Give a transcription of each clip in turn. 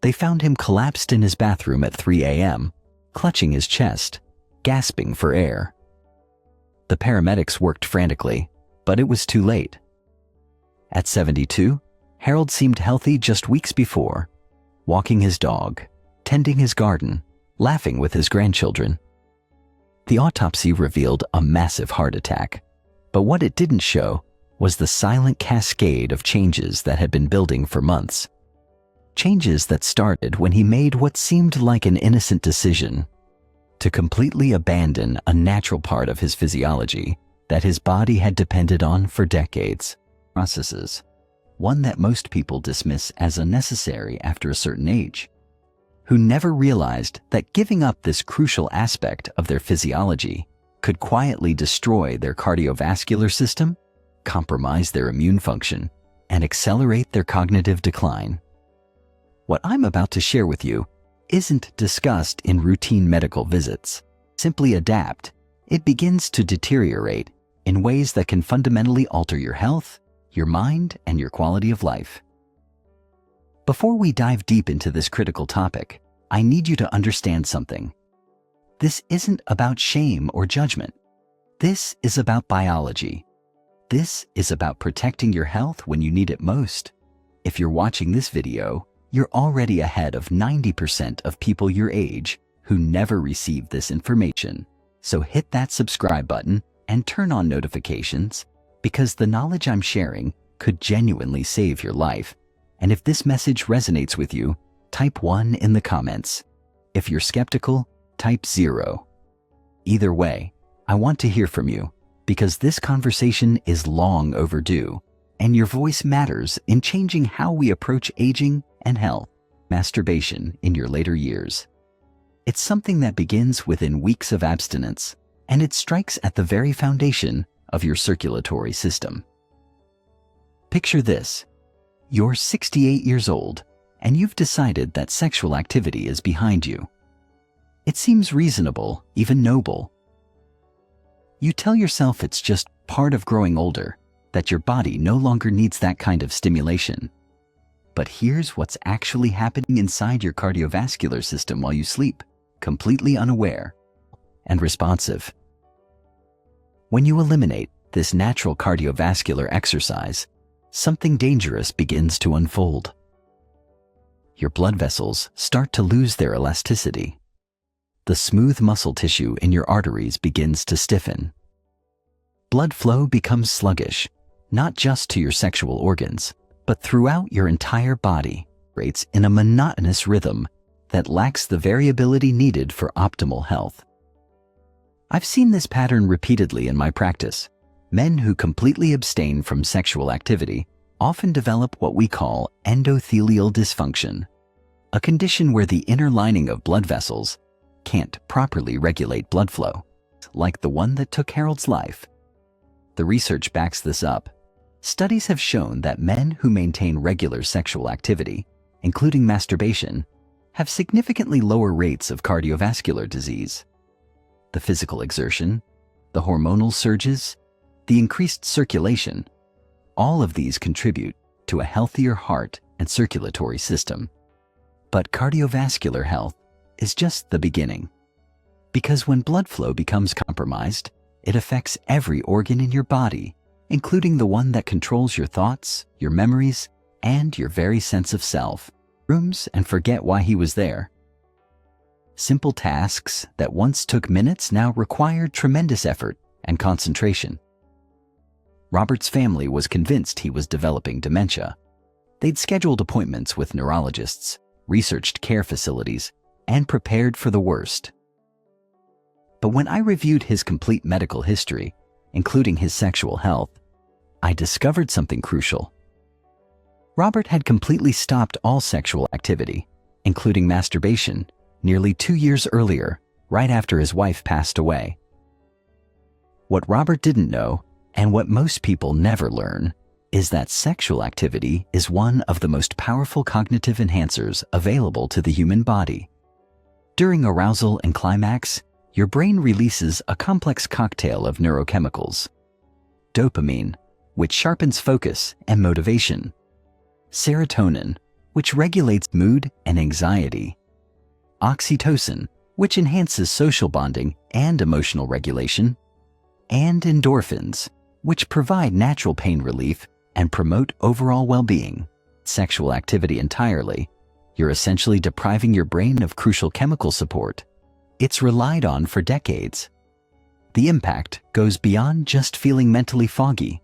They found him collapsed in his bathroom at 3 a.m., clutching his chest, gasping for air. The paramedics worked frantically, but it was too late. At 72, Harold seemed healthy just weeks before, walking his dog, tending his garden, laughing with his grandchildren. The autopsy revealed a massive heart attack, but what it didn't show was the silent cascade of changes that had been building for months. Changes that started when he made what seemed like an innocent decision to completely abandon a natural part of his physiology that his body had depended on for decades. Processes, one that most people dismiss as unnecessary after a certain age, who never realized that giving up this crucial aspect of their physiology could quietly destroy their cardiovascular system, compromise their immune function, and accelerate their cognitive decline. What I'm about to share with you isn't discussed in routine medical visits. Simply adapt. It begins to deteriorate in ways that can fundamentally alter your health, your mind, and your quality of life. Before we dive deep into this critical topic, I need you to understand something. This isn't about shame or judgment. This is about biology. This is about protecting your health when you need it most. If you're watching this video, you're already ahead of 90% of people your age who never received this information. So hit that subscribe button and turn on notifications, because the knowledge I'm sharing could genuinely save your life. And if this message resonates with you, type 1 in the comments. If you're skeptical, type 0. Either way, I want to hear from you, because this conversation is long overdue, and your voice matters in changing how we approach aging and health. Masturbation in your later years. It's something that begins within weeks of abstinence, and it strikes at the very foundation of your circulatory system. Picture this. You're 68 years old, and you've decided that sexual activity is behind you. It seems reasonable, even noble. You tell yourself it's just part of growing older, that your body no longer needs that kind of stimulation. But here's what's actually happening inside your cardiovascular system while you sleep, completely unaware and responsive. When you eliminate this natural cardiovascular exercise, something dangerous begins to unfold. Your blood vessels start to lose their elasticity. The smooth muscle tissue in your arteries begins to stiffen. Blood flow becomes sluggish, not just to your sexual organs, but throughout your entire body, rates in a monotonous rhythm that lacks the variability needed for optimal health. I've seen this pattern repeatedly in my practice. Men who completely abstain from sexual activity often develop what we call endothelial dysfunction, a condition where the inner lining of blood vessels can't properly regulate blood flow, like the one that took Harold's life. The research backs this up. Studies have shown that men who maintain regular sexual activity, including masturbation, have significantly lower rates of cardiovascular disease. The physical exertion, the hormonal surges, the increased circulation, all of these contribute to a healthier heart and circulatory system. But cardiovascular health is just the beginning. Because when blood flow becomes compromised, it affects every organ in your body, including the one that controls your thoughts, your memories, and your very sense of self. Rooms and forget why he was there. Simple tasks that once took minutes now required tremendous effort and concentration. Robert's family was convinced he was developing dementia. They'd scheduled appointments with neurologists, researched care facilities, and prepared for the worst. But when I reviewed his complete medical history, including his sexual health, I discovered something crucial. Robert had completely stopped all sexual activity, including masturbation, nearly 2 years earlier, right after his wife passed away. What Robert didn't know, and what most people never learn, is that sexual activity is one of the most powerful cognitive enhancers available to the human body. During arousal and climax, your brain releases a complex cocktail of neurochemicals. Dopamine, which sharpens focus and motivation. Serotonin, which regulates mood and anxiety, oxytocin, which enhances social bonding and emotional regulation, and endorphins, which provide natural pain relief and promote overall well-being. Sexual activity entirely, you're essentially depriving your brain of crucial chemical support it's relied on for decades. The impact goes beyond just feeling mentally foggy.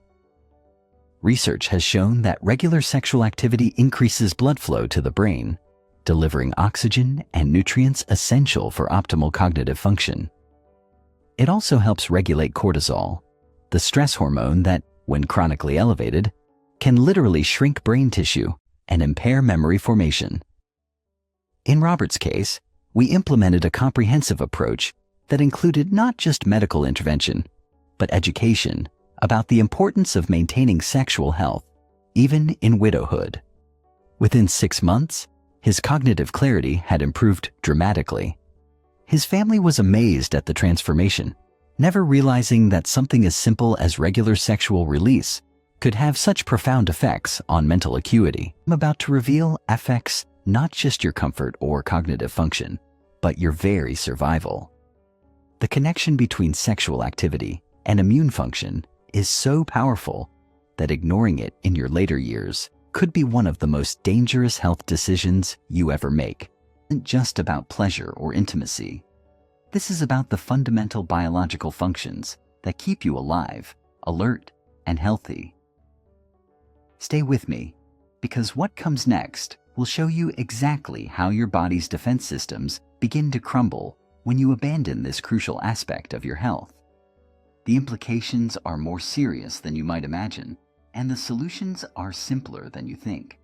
Research has shown that regular sexual activity increases blood flow to the brain, delivering oxygen and nutrients essential for optimal cognitive function. It also helps regulate cortisol, the stress hormone that, when chronically elevated, can literally shrink brain tissue and impair memory formation. In Robert's case, we implemented a comprehensive approach that included not just medical intervention, but education about the importance of maintaining sexual health, even in widowhood. Within 6 months, his cognitive clarity had improved dramatically. His family was amazed at the transformation, never realizing that something as simple as regular sexual release could have such profound effects on mental acuity. I'm about to reveal affects not just your comfort or cognitive function, but your very survival. The connection between sexual activity and immune function is so powerful that ignoring it in your later years could be one of the most dangerous health decisions you ever make. It isn't just about pleasure or intimacy. This is about the fundamental biological functions that keep you alive, alert, and healthy. Stay with me, because what comes next will show you exactly how your body's defense systems begin to crumble when you abandon this crucial aspect of your health. The implications are more serious than you might imagine, and the solutions are simpler than you think.